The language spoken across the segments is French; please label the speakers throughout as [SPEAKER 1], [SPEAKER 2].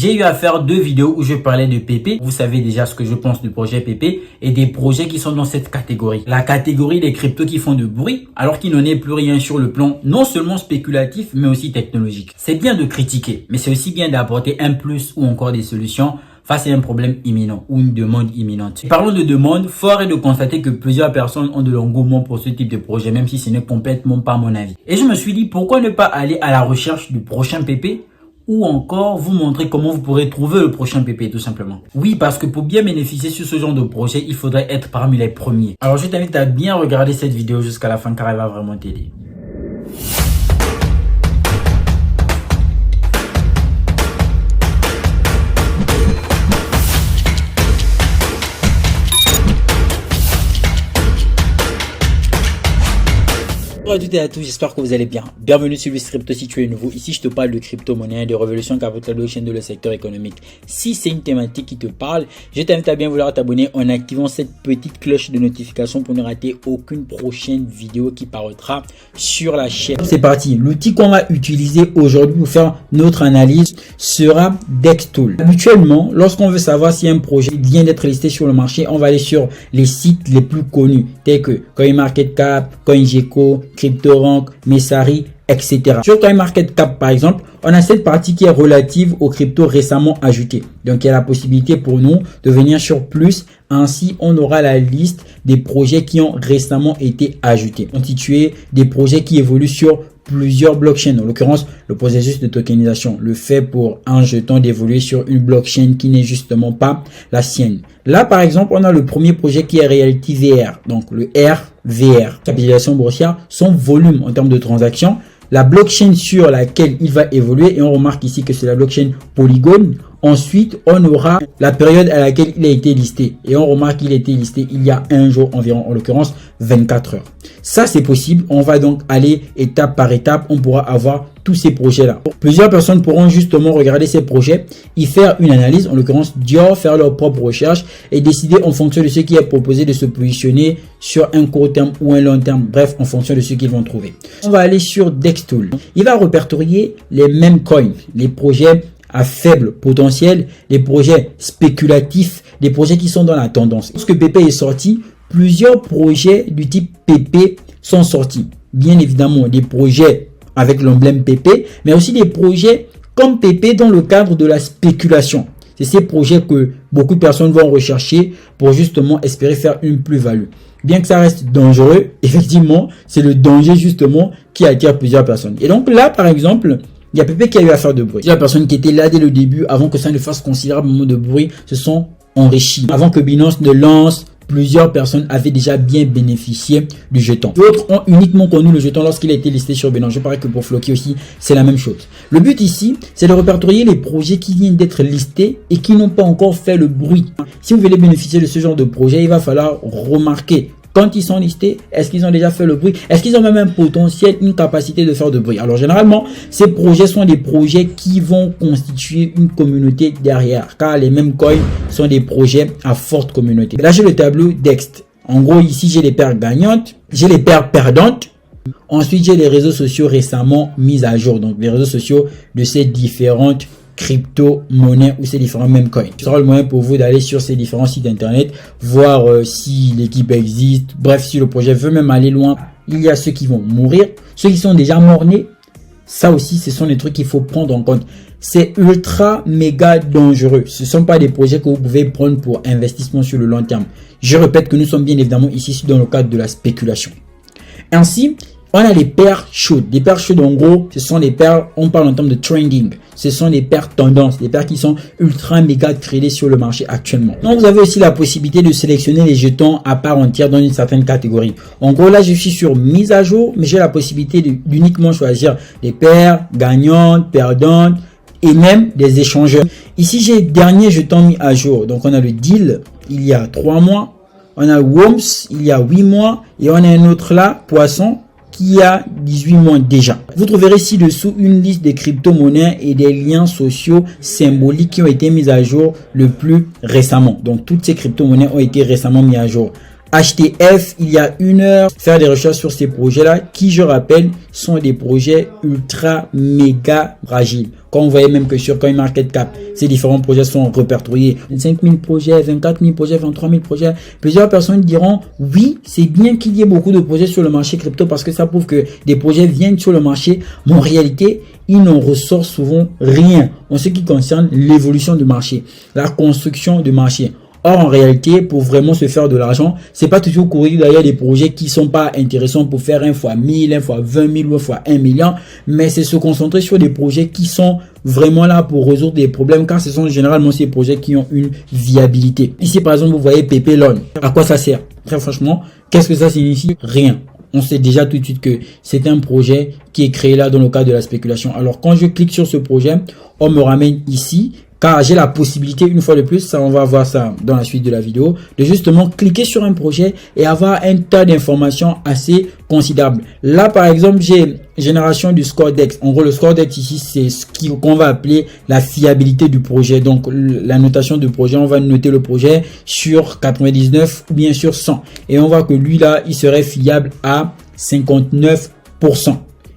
[SPEAKER 1] J'ai eu à faire 2 vidéos où je parlais de PP. Vous savez déjà ce que je pense du projet PP et des projets qui sont dans cette catégorie. La catégorie des cryptos qui font de bruit alors qu'il n'en est plus rien sur le plan non seulement spéculatif mais aussi technologique. C'est bien de critiquer, mais c'est aussi bien d'apporter un plus ou encore des solutions face à un problème imminent ou une demande imminente. Parlons de demande, fort est de constater que plusieurs personnes ont de l'engouement pour ce type de projet, même si ce n'est complètement pas mon avis. Et je me suis dit, pourquoi ne pas aller à la recherche du prochain PP ou encore vous montrer comment vous pourrez trouver le prochain PP tout simplement. Oui, parce que pour bien bénéficier sur ce genre de projet, il faudrait être parmi les premiers. Alors je t'invite à bien regarder cette vidéo jusqu'à la fin car elle va vraiment t'aider. Bonjour à toutes et à tous, j'espère que vous allez bien. Bienvenue sur Luis Crypto si tu es nouveau. Ici, je te parle de crypto-monnaie, de révolution capitale blockchain de le secteur économique. Si c'est une thématique qui te parle, je t'invite à bien vouloir t'abonner en activant cette petite cloche de notification pour ne rater aucune prochaine vidéo qui paraîtra sur la chaîne. C'est parti. L'outil qu'on va utiliser aujourd'hui pour faire notre analyse sera Dextool. Habituellement, lorsqu'on veut savoir si un projet vient d'être listé sur le marché, on va aller sur les sites les plus connus tels que CoinMarketCap, CoinGecko, CryptoRank, Messari, etc. Sur CoinMarketCap, par exemple, on a cette partie qui est relative aux cryptos récemment ajoutés. Donc, il y a la possibilité pour nous de venir sur plus. Ainsi, on aura la liste des projets qui ont récemment été ajoutés, constitués des projets qui évoluent sur plusieurs blockchains. En l'occurrence, le processus de tokenisation, le fait pour un jeton d'évoluer sur une blockchain qui n'est justement pas la sienne. Là, par exemple, on a le premier projet qui est Reality VR, donc le RVR. Capitalisation boursière, son volume en termes de transactions, la blockchain sur laquelle il va évoluer, et on remarque ici que c'est la blockchain Polygon. Ensuite, on aura la période à laquelle il a été listé. Et on remarque qu'il a été listé il y a un jour environ, en l'occurrence 24 heures. Ça, c'est possible. On va donc aller étape par étape. On pourra avoir tous ces projets-là. Plusieurs personnes pourront justement regarder ces projets, y faire une analyse, en l'occurrence Dior, faire leur propre recherche et décider en fonction de ce qui est proposé de se positionner sur un court terme ou un long terme. Bref, en fonction de ce qu'ils vont trouver. On va aller sur Dextool. Il va répertorier les mêmes coins, les projets à faible potentiel, les projets spéculatifs, des projets qui sont dans la tendance. Lorsque PP est sorti, plusieurs projets du type PP sont sortis. Bien évidemment, des projets avec l'emblème PP, mais aussi des projets comme PP dans le cadre de la spéculation. C'est ces projets que beaucoup de personnes vont rechercher pour justement espérer faire une plus-value. Bien que ça reste dangereux, effectivement, c'est le danger justement qui attire plusieurs personnes. Et donc là, par exemple, il y a PP qui a eu à faire de bruit. La personne qui était là dès le début, avant que ça ne fasse considérablement de bruit, se sont enrichis. Avant que Binance ne lance, plusieurs personnes avaient déjà bien bénéficié du jeton. D'autres ont uniquement connu le jeton lorsqu'il a été listé sur Binance. Je parie que pour Floki aussi, c'est la même chose. Le but ici, c'est de répertorier les projets qui viennent d'être listés et qui n'ont pas encore fait le bruit. Si vous voulez bénéficier de ce genre de projet, il va falloir remarquer quand ils sont listés, est-ce qu'ils ont déjà fait le bruit? Est-ce qu'ils ont même un potentiel, une capacité de faire de bruit? Alors généralement, ces projets sont des projets qui vont constituer une communauté derrière, car les mêmes coins sont des projets à forte communauté. Là, j'ai le tableau Dext. En gros, ici, j'ai les paires gagnantes, j'ai les paires perdantes. Ensuite, j'ai les réseaux sociaux récemment mis à jour, donc les réseaux sociaux de ces différentes crypto-monnaies ou ces différents mêmes coins. Ce sera le moyen pour vous d'aller sur ces différents sites internet, voir si l'équipe existe, bref, si le projet veut même aller loin. Il y a ceux qui vont mourir, ceux qui sont déjà morts-nés. Ça aussi, ce sont des trucs qu'il faut prendre en compte. C'est ultra méga dangereux. Ce ne sont pas des projets que vous pouvez prendre pour investissement sur le long terme. Je répète que nous sommes bien évidemment ici dans le cadre de la spéculation. Ainsi, on a les paires chaudes. Des paires chaudes, en gros, ce sont des paires, on parle en termes de trading. Ce sont des paires tendances, des paires qui sont ultra méga tradées sur le marché actuellement. Donc, vous avez aussi la possibilité de sélectionner les jetons à part entière dans une certaine catégorie. En gros, là, je suis sur mise à jour, mais j'ai la possibilité d'uniquement choisir des paires gagnantes, perdantes et même des échangeurs. Ici, j'ai dernier jeton mis à jour. Donc, on a le deal, il y a 3 mois. On a Worms, il y a 8 mois. Et on a un autre là, Poisson, qui a 18 mois déjà. Vous trouverez ci-dessous une liste des crypto-monnaies et des liens sociaux symboliques qui ont été mis à jour le plus récemment. Donc, toutes ces crypto-monnaies ont été récemment mis à jour. HTF il y a 1 heure, faire des recherches sur ces projets-là qui, je rappelle, sont des projets ultra méga fragiles. Quand vous voyez même que sur CoinMarketCap, ces différents projets sont répertoriés. 25 000 projets, 24 000 projets, 23 000 projets. Plusieurs personnes diront, oui, c'est bien qu'il y ait beaucoup de projets sur le marché crypto parce que ça prouve que des projets viennent sur le marché. Mais en réalité, il n'en ressort souvent rien en ce qui concerne l'évolution du marché, la construction du marché. Or, en réalité, pour vraiment se faire de l'argent, c'est pas toujours courir derrière des projets qui sont pas intéressants pour faire 1 fois 1000, 1 fois 20 000 ou 1 fois 1 million, mais c'est se concentrer sur des projets qui sont vraiment là pour résoudre des problèmes, car ce sont généralement ces projets qui ont une viabilité. Ici, par exemple, vous voyez PP Loan. À quoi ça sert? Très franchement, qu'est-ce que ça signifie? Rien. On sait déjà tout de suite que c'est un projet qui est créé là dans le cadre de la spéculation. Alors, quand je clique sur ce projet, on me ramène ici, car j'ai la possibilité, une fois de plus, ça on va voir ça dans la suite de la vidéo, de justement cliquer sur un projet et avoir un tas d'informations assez considérables. Là, par exemple, j'ai génération du score DEX. En gros, le score DEX ici, c'est ce qu'on va appeler la fiabilité du projet. Donc, la notation du projet, on va noter le projet sur 99 ou bien sur 100. Et on voit que lui, là, il serait fiable à 59%.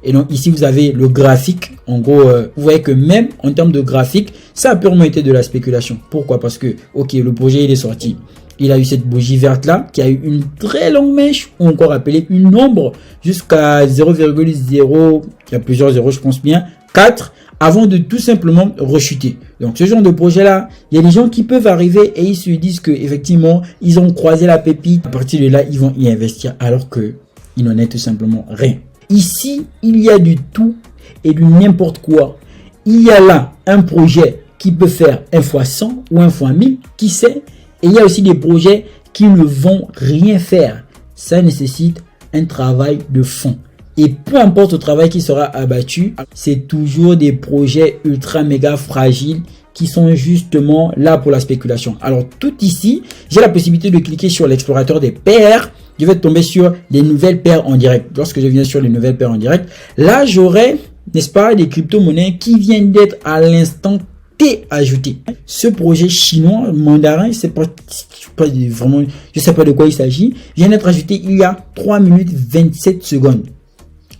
[SPEAKER 1] Et donc ici vous avez le graphique. En gros, vous voyez que même en termes de graphique, ça a purement été de la spéculation. Pourquoi? Parce que, ok, le projet il est sorti. Il a eu cette bougie verte là qui a eu une très longue mèche, ou encore appelée une ombre, jusqu'à 0,0, il y a plusieurs zéros je pense bien, 4, avant de tout simplement rechuter. Donc ce genre de projet là, il y a des gens qui peuvent arriver et ils se disent que effectivement ils ont croisé la pépite. À partir de là, ils vont y investir alors que il n'en est tout simplement rien. Ici, il y a du tout et du n'importe quoi. Il y a là un projet qui peut faire 1 fois 100 ou 1 fois 1000, qui sait. Et il y a aussi des projets qui ne vont rien faire. Ça nécessite un travail de fond. Et peu importe le travail qui sera abattu, c'est toujours des projets ultra méga fragiles qui sont justement là pour la spéculation. Alors tout ici, j'ai la possibilité de cliquer sur l'explorateur des paires. Je vais tomber sur les nouvelles paires en direct. Lorsque je viens sur les nouvelles paires en direct, là j'aurai, n'est-ce pas, des crypto-monnaies qui viennent d'être à l'instant T ajoutées. Ce projet chinois, mandarin, c'est pas vraiment, je sais pas de quoi il s'agit, vient d'être ajouté il y a 3 minutes 27 secondes.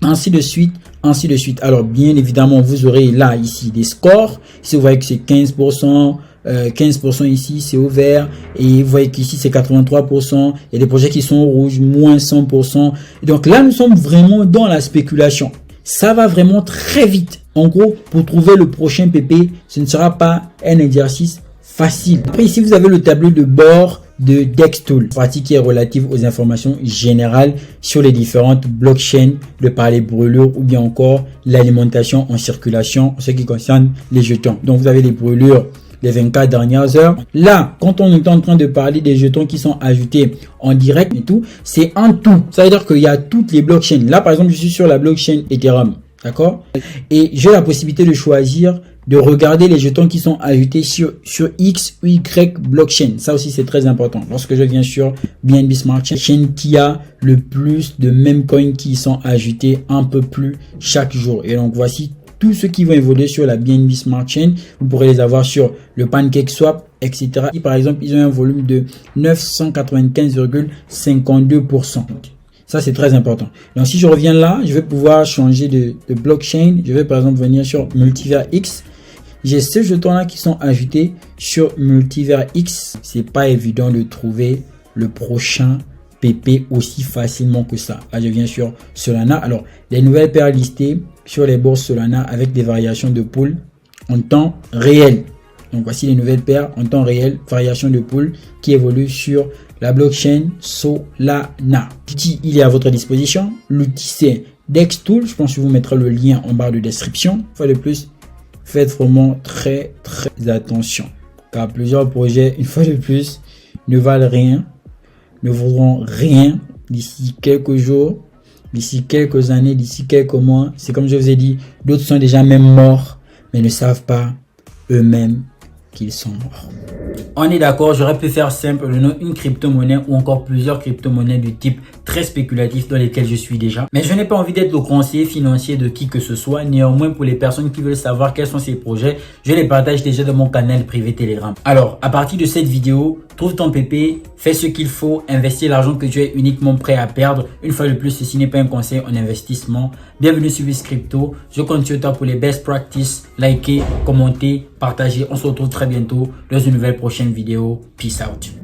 [SPEAKER 1] Ainsi de suite, ainsi de suite. Alors bien évidemment, vous aurez là ici des scores. Si vous voyez que c'est 15%. 15% ici c'est au vert et vous voyez qu'ici c'est 83%. Il y a des projets qui sont rouges, moins 100%. Et donc là nous sommes vraiment dans la spéculation. Ça va vraiment très vite. En gros, pour trouver le prochain PP, ce ne sera pas un exercice facile. Après ici vous avez le tableau de bord de DexTool, partie qui est relative aux informations générales sur les différentes blockchains de par les brûlures ou bien encore l'alimentation en circulation en ce qui concerne les jetons. Donc vous avez les brûlures les 24 dernières heures. Là, quand on est en train de parler des jetons qui sont ajoutés en direct et tout, c'est en tout. Ça veut dire qu'il y a toutes les blockchains. Là, par exemple, je suis sur la blockchain Ethereum. D'accord? Et j'ai la possibilité de choisir de regarder les jetons qui sont ajoutés sur X ou Y blockchain. Ça aussi, c'est très important. Lorsque je viens sur BNB Smart Chain, qui a le plus de mêmes coins qui sont ajoutés un peu plus chaque jour. Et donc, voici tous ceux qui vont évoluer sur la BNB Smart Chain. Vous pourrez les avoir sur le PancakeSwap, etc. Et par exemple, ils ont un volume de 995,52%. Ça, c'est très important. Donc, si je reviens là, je vais pouvoir changer de blockchain. Je vais par exemple venir sur Multiver X. J'ai ces jetons-là qui sont ajoutés sur Multiver X. C'est pas évident de trouver le prochain PP aussi facilement que ça. Là, je viens sur Solana. Alors, les nouvelles paires listées sur les bourses Solana avec des variations de pool en temps réel. Donc, voici les nouvelles paires en temps réel, variation de pool qui évoluent sur la blockchain Solana. L'outil, il est à votre disposition. L'outil, c'est DexTool. Je pense que je vous mettrai le lien en barre de description. Une fois de plus, faites vraiment très attention. Car plusieurs projets, une fois de plus, ne valent rien, ne vaudront rien d'ici quelques jours, d'ici quelques années, d'ici quelques mois. C'est comme je vous ai dit, d'autres sont déjà même morts, mais ne savent pas eux-mêmes qu'ils sont morts. On est d'accord, j'aurais pu faire simple, le nom une crypto-monnaie ou encore plusieurs crypto-monnaies du type très spéculatifs dans lesquels je suis déjà. Mais je n'ai pas envie d'être le conseiller financier de qui que ce soit. Néanmoins, pour les personnes qui veulent savoir quels sont ces projets, je les partage déjà dans mon canal privé Telegram. Alors, à partir de cette vidéo, trouve ton pépé, fais ce qu'il faut, investis l'argent que tu es uniquement prêt à perdre. Une fois de plus, ceci n'est pas un conseil en investissement. Bienvenue sur Crypto. Je compte sur toi pour les best practices. Likez, commentez, partagez. On se retrouve très bientôt dans une nouvelle prochaine vidéo. Peace out.